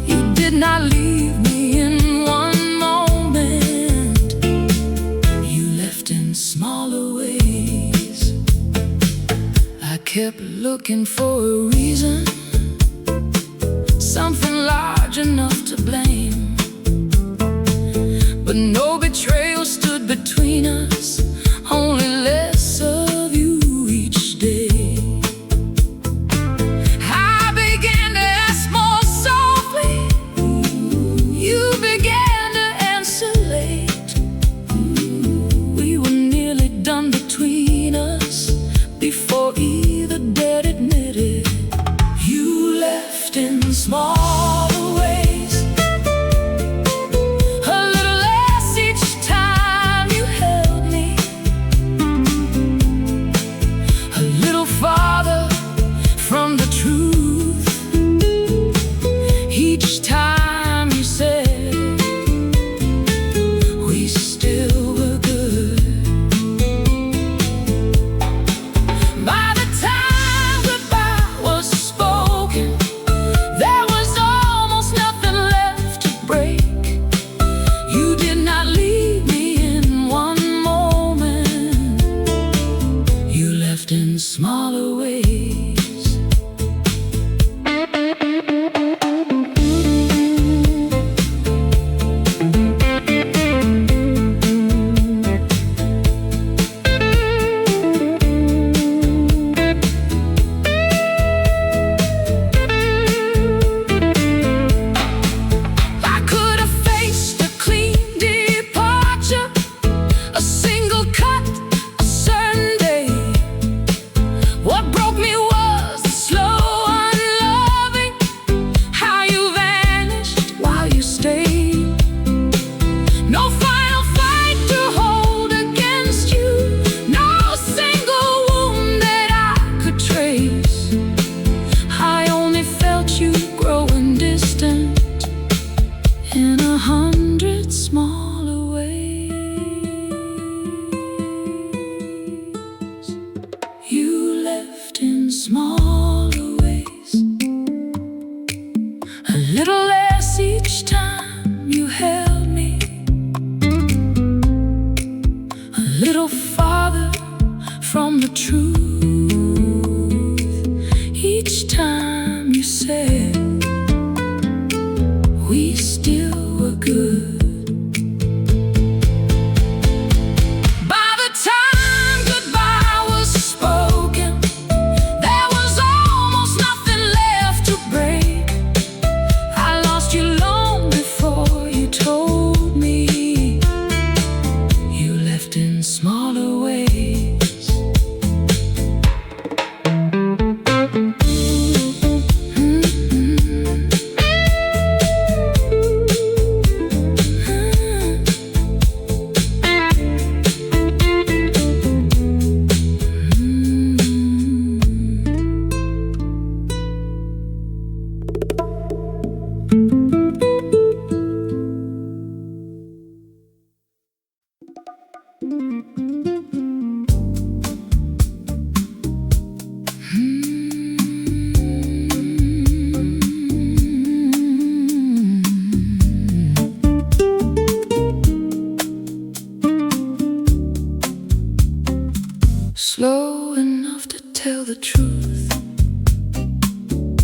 You did not leave me in one moment, you left in smaller ways. I kept looking for a reason, something large enough to blame, but no betrayal stood between us, only less of you each day. I began to ask more softly, you began to answer late. We were nearly done between us before either dared admit it. You left in smaller ways, a little less each time you held me, smaller ways, a little less each time you held me, a little farther from the truth each time you said we still were good. Smaller ways. Slow enough to tell the truth,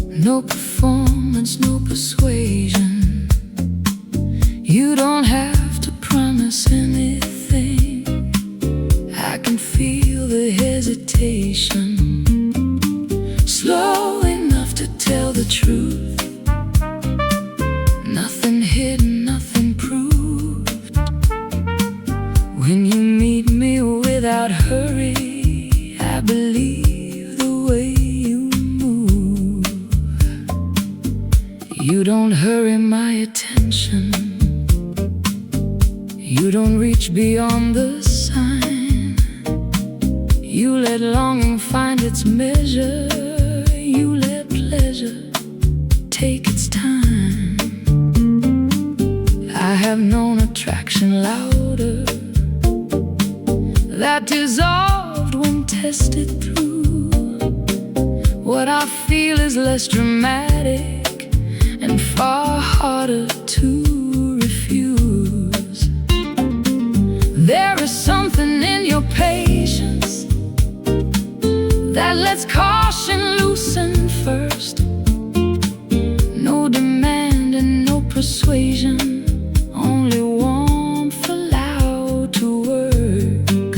no performance, no persuasion. You don't have to promise anything. I can feel the hesitation. Slow enough to tell the truth, nothing hidden, nothing proved. When you meet me without hurry, I believe the way you move. You don't hurry my attention. You don't reach beyond the sign. You let longing find its measure. You let pleasure take its time. I have known attraction louder, that dissolved when tested through. What I feel is less dramatic and far harder to refuse. There is something in your patience that lets caution loosen first. No demand and no persuasion, only warmth allowed to work.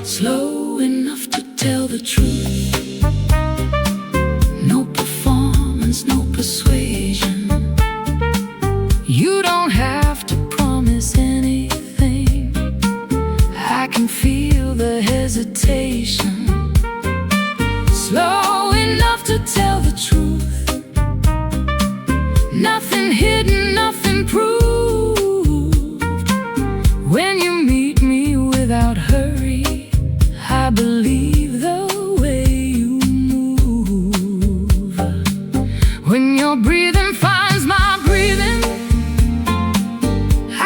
Slow enough to tell the truth, no performance, no persuasion. You don't have to promise anything. I can feel the hesitation. Slow enough to tell the truth, nothing hidden, nothing proved. When you meet me without hurry, I believe the way you move. When your breathing finds my breathing,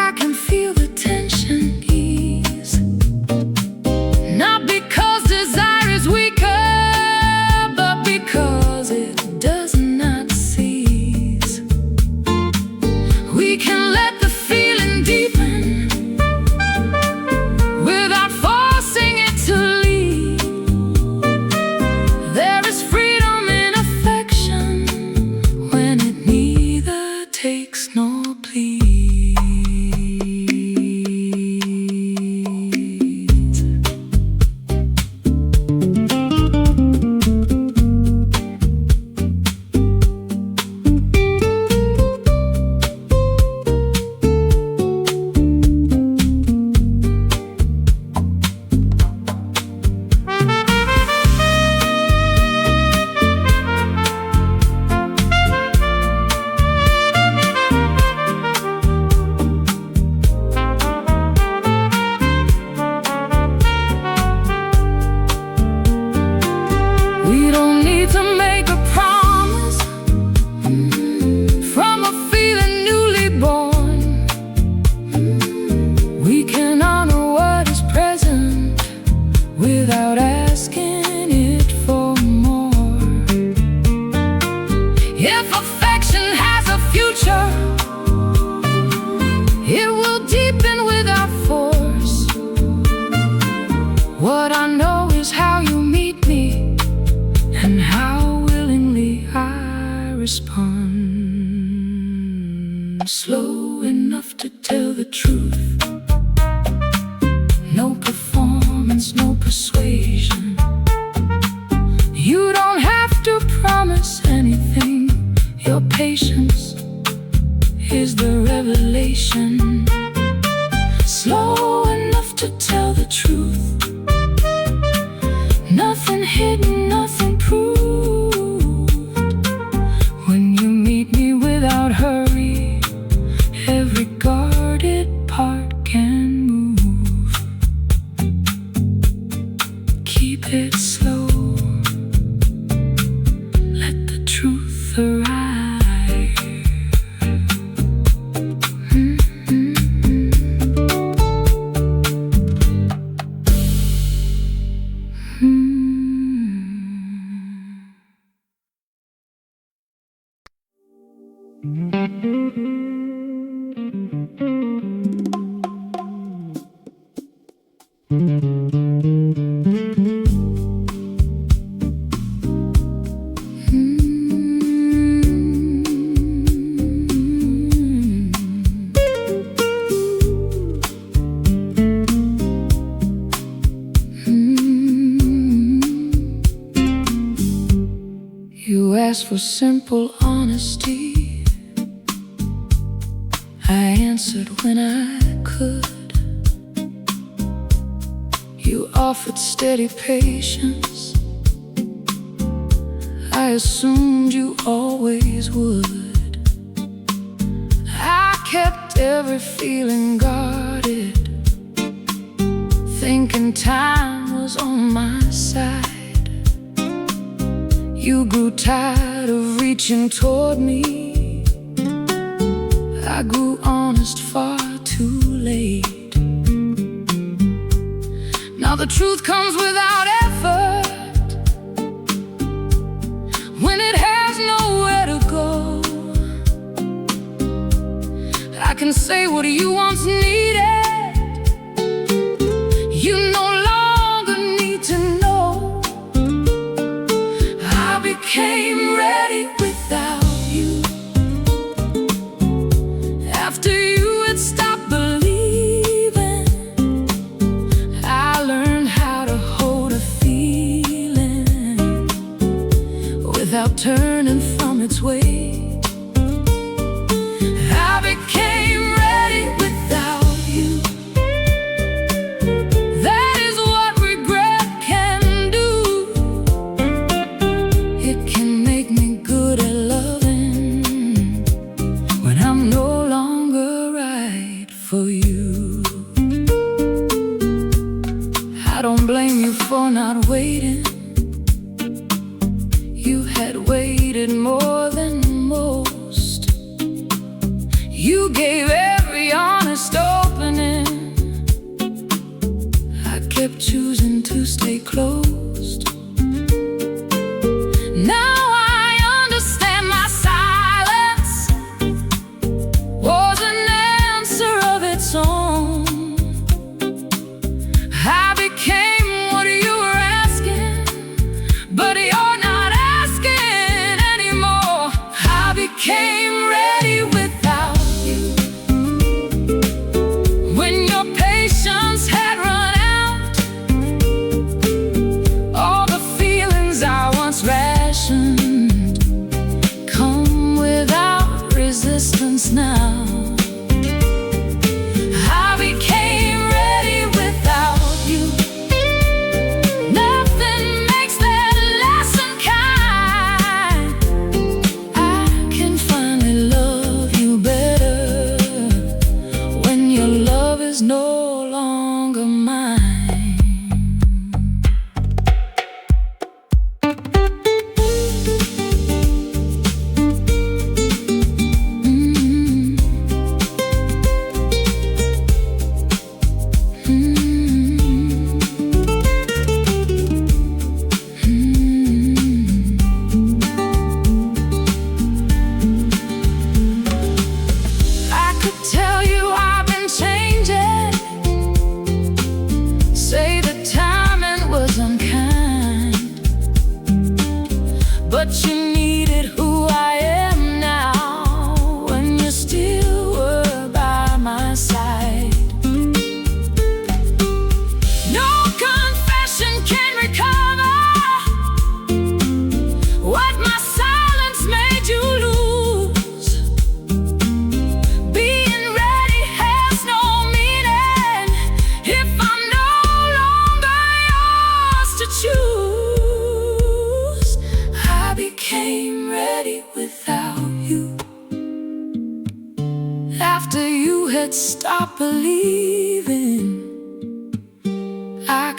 I can feel the tension ease. Not because desire is weaker, but because it does What I know is how you meet me and how willingly I respond. Slow enough to tell the truth. No performance, no persuasion. You don't have to promise anything. Your patience is the revelation. Slow enough to tell the truth. Nothing hidden, nothing proved. When you meet me without hurry, every guarded part can move. Keep it slow. Let the truth arrive. You asked for simple honesty. I answered when I could. You offered steady patience. I assumed you always would. I kept every feeling guarded, thinking time was on my side. You grew tired of reaching toward me. I grew honest far too late. Now the truth comes without effort, when it has nowhere to go. I can say what you once needed. You no longer need to know. I became ready without you. After you had stopped believing, I learned how to hold a feeling without turning from its way. I became ready without you. That is what regret can do. It can make me good at loving when I'm no longer right for you. I don't blame you for not waiting. You had waited more than most. You gave every honest opening. I kept choosing to stay closed. Now I understand my silence was an answer of its own. I became what you were asking, but you're not asking anymore. I became ready without you. When your patience had run out,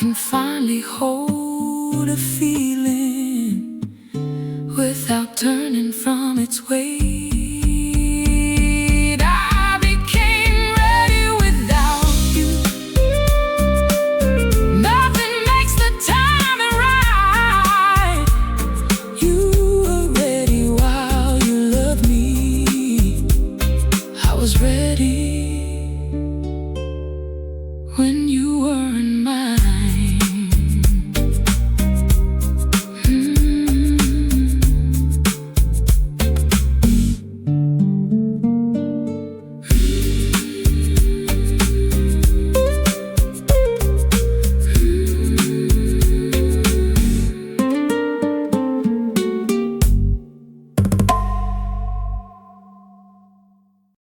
can finally hold a feeling without turning from its weight. I became ready without you. Nothing makes the timing right. You were ready while you loved me. I was ready.